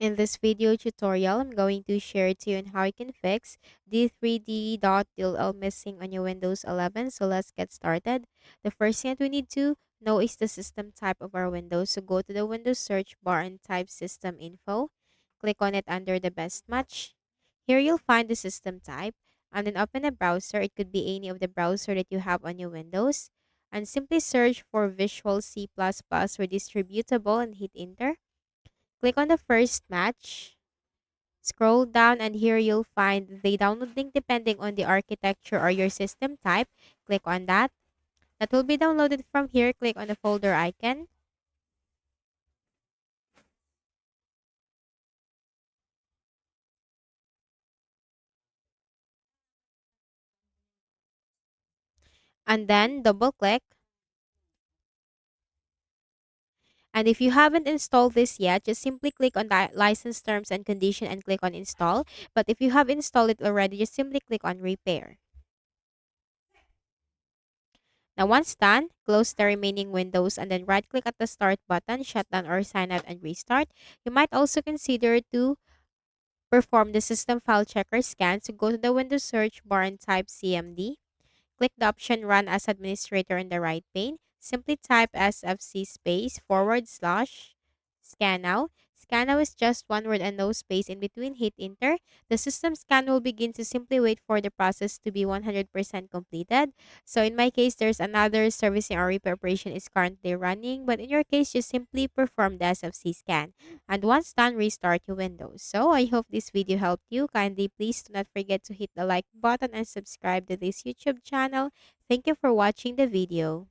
In this video tutorial, I'm going to share to you on how you can fix D3d.dll missing on your Windows 11. So let's get started. The first thing that we need to know is the system type of our Windows. So go to the Windows search bar and type system info. Click on it under the best match. Here you'll find the system type and then open a browser. It could be any of the browser that you have on your Windows. And simply search for Visual C++ or distributable and hit enter. Click on the first match. Scroll down and here you'll find the download link depending on the architecture or your system type. Click on that. That will be downloaded from here. Click on the folder icon. And then double click. And if you haven't installed this yet, just simply click on the license terms and condition and click on install. But if you have installed it already, just simply click on repair. Now, once done, close the remaining windows and then right click at the start button, shut down or sign out and restart. You might also consider to perform the system file checker scan. So go to the Windows search bar and type CMD. Click the option Run as Administrator in the right pane. Simply type SFC space / scan now. Scan now is just one word and no space in between. Hit enter. The system scan will begin to simply wait for the process to be 100% completed. So in my case, there's another servicing or repair operation is currently running. But in your case, just simply perform the SFC scan. And once done, restart your Windows. So I hope this video helped you. Kindly please do not forget to hit the like button and subscribe to this YouTube channel. Thank you for watching the video.